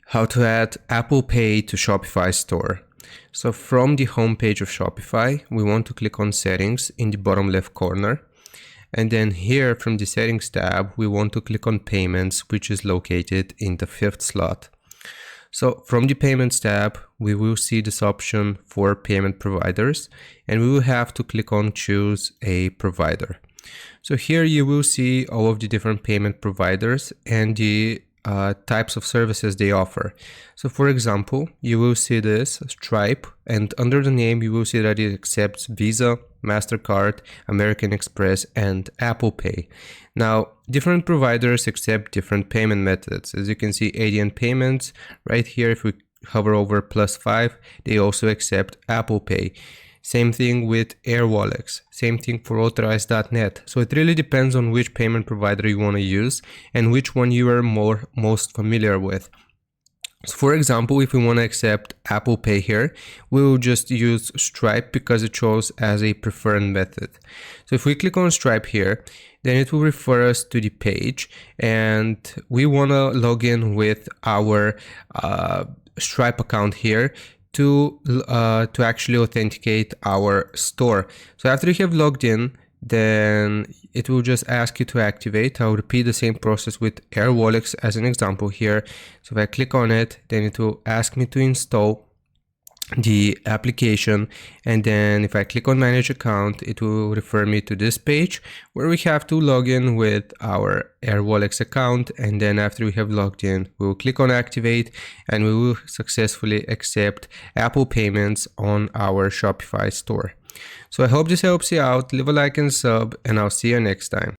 How to add Apple Pay to Shopify store. So from the homepage of Shopify, we want to click on Settings in the bottom left corner. And then here from the Settings tab, we want to click on Payments, which is located in the 5th slot. So from the Payments tab, we will see this option for payment providers, and we will have to click on Choose a Provider. So here you will see all of the different payment providers and the types of services they offer. So for example, you will see this Stripe, and under the name you will see that it accepts Visa, MasterCard, American Express, and Apple Pay. Now, different providers accept different payment methods. As you can see, ADN Payments right here, if we hover over +5, they also accept Apple Pay. Same thing with AirWallex, same thing for Authorize.net. So it really depends on which payment provider you want to use and which one you are most familiar with. So for example, if we want to accept Apple Pay here, we will just use Stripe because it shows as a preferred method. So if we click on Stripe here, then it will refer us to the page, and we want to log in with our Stripe account here to actually authenticate our store. So after you have logged in, then it will just ask you to activate. I'll repeat the same process with AirWallex as an example here. So if I click on it, then it will ask me to install the application, and then if I click on manage account, it will refer me to this page where we have to log in with our AirWallex account, and then after we have logged in, we will click on activate and we will successfully accept Apple payments on our Shopify store. So I hope this helps you out. Leave a like and sub, and I'll see you next time.